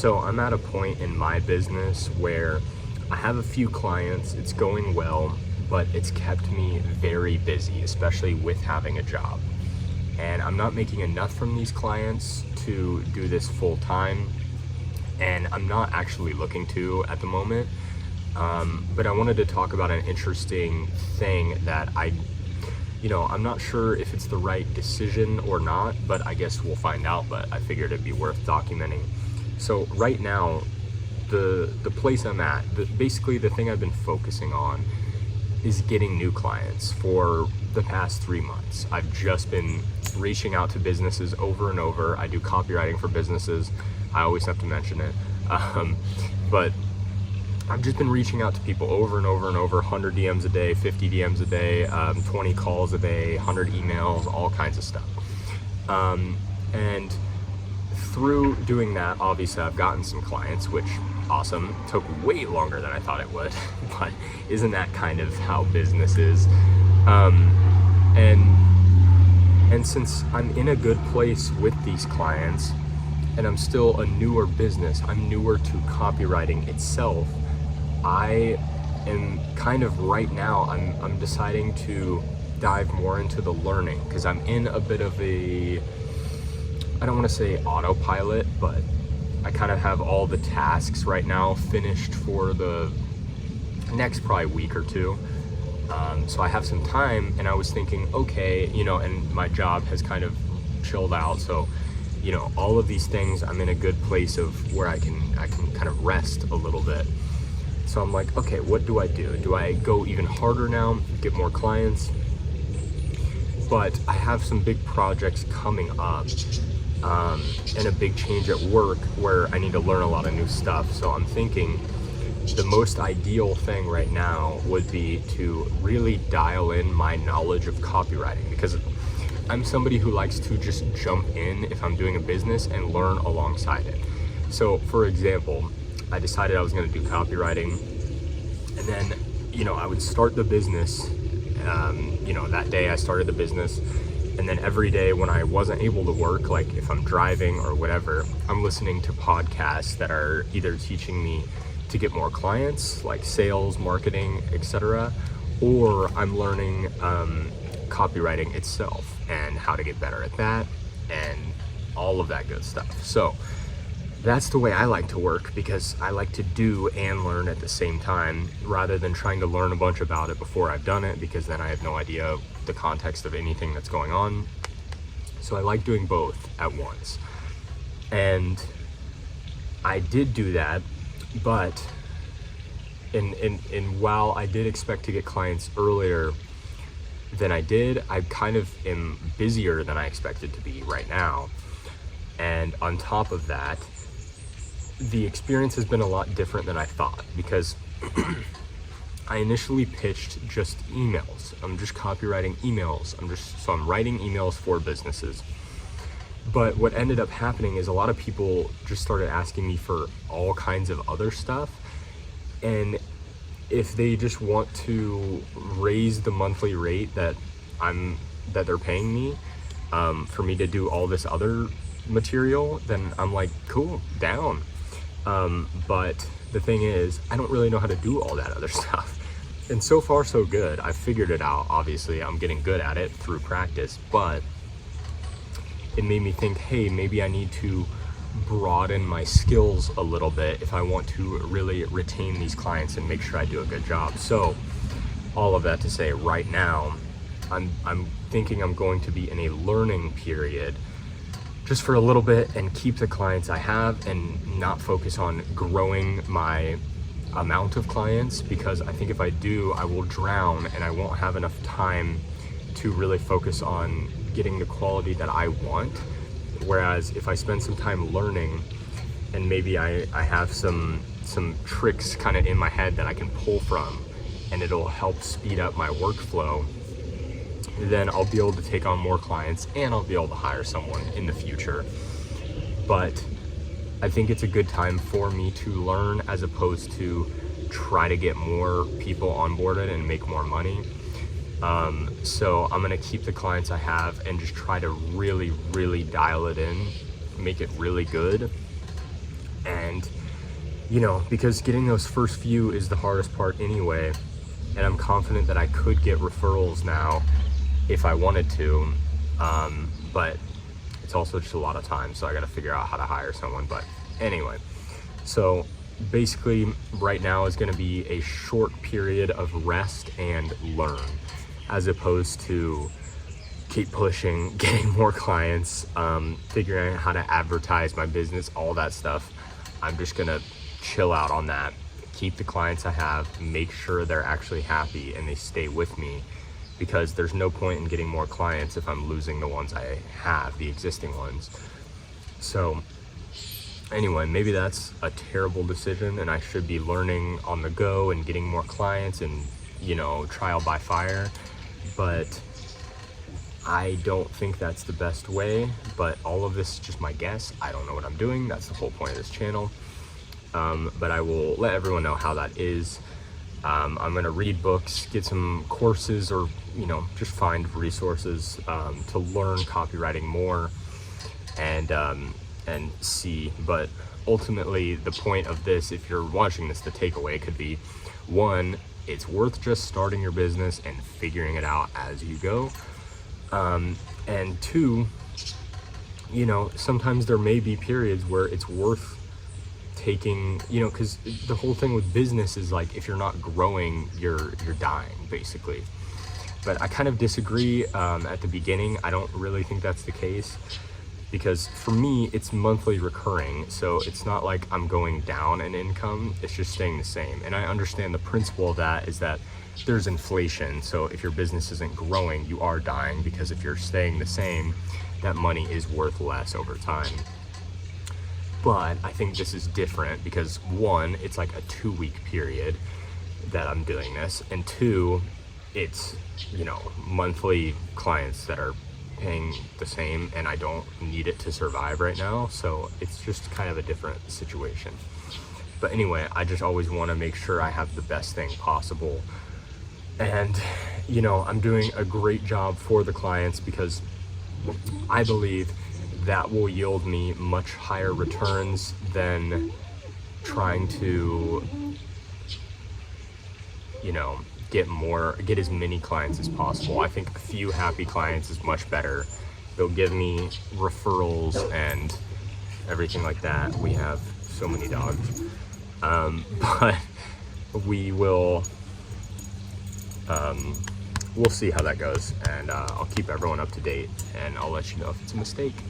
So I'm at a point in my business where I have a few clients, it's going well, but it's kept me very busy, especially with having a job. And I'm not making enough from these clients to do this full time, and I'm not actually looking to at the moment. But I wanted to talk about an interesting thing that I'm not sure if it's the right decision or not, but I guess we'll find out, but I figured it'd be worth documenting. So right now, the place I'm at, basically the thing I've been focusing on is getting new clients for the past 3 months. I've just been reaching out to businesses over and over. I do copywriting for businesses. I always have to mention it. But I've just been reaching out to people over and over and over, 100 DMs a day, 50 DMs a day, 20 calls a day, 100 emails, all kinds of stuff. And through doing that, obviously I've gotten some clients, which awesome. Took way longer than I thought it would, but isn't that kind of how business is? And since I'm in a good place with these clients, and I'm still a newer business, I'm newer to copywriting itself, I am kind of right now, I'm deciding to dive more into the learning, because I'm in a bit of a, I don't want to say autopilot, but I kind of have all the tasks right now finished for the next probably week or two. So I have some time, and I was thinking, okay, and my job has kind of chilled out. So, all of these things, I'm in a good place of where I can kind of rest a little bit. So I'm like, okay, what do I do? Do I go even harder now, get more clients? But I have some big projects coming up, and a big change at work where I need to learn a lot of new stuff. So I'm thinking the most ideal thing right now would be to really dial in my knowledge of copywriting, because I'm somebody who likes to just jump in if I'm doing a business and learn alongside it. So for example, I decided I was going to do copywriting, and then, I would start the business, that day I started the business, and then every day when I wasn't able to work, like if I'm driving or whatever, I'm listening to podcasts that are either teaching me to get more clients, like sales, marketing, etc., or I'm learning copywriting itself and how to get better at that and all of that good stuff. So that's the way I like to work, because I like to do and learn at the same time, rather than trying to learn a bunch about it before I've done it, because then I have no idea the context of anything that's going on. So I like doing both at once. And I did do that, but and while I did expect to get clients earlier than I did, I kind of am busier than I expected to be right now. And on top of that, the experience has been a lot different than I thought, because I initially pitched just emails. I'm just copywriting emails. I'm writing emails for businesses. But what ended up happening is a lot of people just started asking me for all kinds of other stuff. And if they just want to raise the monthly rate that they're paying me for me to do all this other material, then I'm like, cool, down. But the thing is, I don't really know how to do all that other stuff. And so far so good. I've figured it out. Obviously, I'm getting good at it through practice, but it made me think, hey, maybe I need to broaden my skills a little bit if I want to really retain these clients and make sure I do a good job. So all of that to say, right now, I'm thinking I'm going to be in a learning period just for a little bit and keep the clients I have and not focus on growing my amount of clients, because I think if I do, I will drown and I won't have enough time to really focus on getting the quality that I want. Whereas if I spend some time learning, and maybe I have some tricks kind of in my head that I can pull from, and it'll help speed up my workflow, then I'll be able to take on more clients and I'll be able to hire someone in the future. But I think it's a good time for me to learn, as opposed to try to get more people onboarded and make more money. So I'm gonna keep the clients I have and just try to really, really dial it in, make it really good. And because getting those first few is the hardest part anyway. And I'm confident that I could get referrals now if I wanted to. But it's also just a lot of time, so I got to figure out how to hire someone. But anyway, so basically right now is going to be a short period of rest and learn, as opposed to keep pushing, getting more clients, figuring out how to advertise my business, all that stuff. I'm just going to chill out on that, keep the clients I have, make sure they're actually happy and they stay with me, because there's no point in getting more clients if I'm losing the ones I have, the existing ones. So anyway, maybe that's a terrible decision and I should be learning on the go and getting more clients and, trial by fire. But I don't think that's the best way, but all of this is just my guess. I don't know what I'm doing. That's the whole point of this channel. But I will let everyone know how that is. I'm gonna read books, get some courses, or just find resources to learn copywriting more and see. But ultimately, the point of this, if you're watching this, the takeaway could be: one, it's worth just starting your business and figuring it out as you go. And two, sometimes there may be periods where it's worth taking, because the whole thing with business is like, if you're not growing, you're dying, basically. But I kind of disagree at the beginning. I don't really think that's the case, because for me, it's monthly recurring. So it's not like I'm going down in income, it's just staying the same. And I understand the principle of that is that there's inflation. So if your business isn't growing, you are dying, because if you're staying the same, that money is worth less over time. But I think this is different because, one, it's like a 2-week period that I'm doing this, and two, it's, monthly clients that are paying the same, and I don't need it to survive right now. So it's just kind of a different situation. But anyway, I just always want to make sure I have the best thing possible. And, I'm doing a great job for the clients, because I believe that will yield me much higher returns than trying to, get as many clients as possible. I think a few happy clients is much better. They'll give me referrals and everything like that. We have so many dogs. But we will, we'll see how that goes, and I'll keep everyone up to date, and I'll let you know if it's a mistake.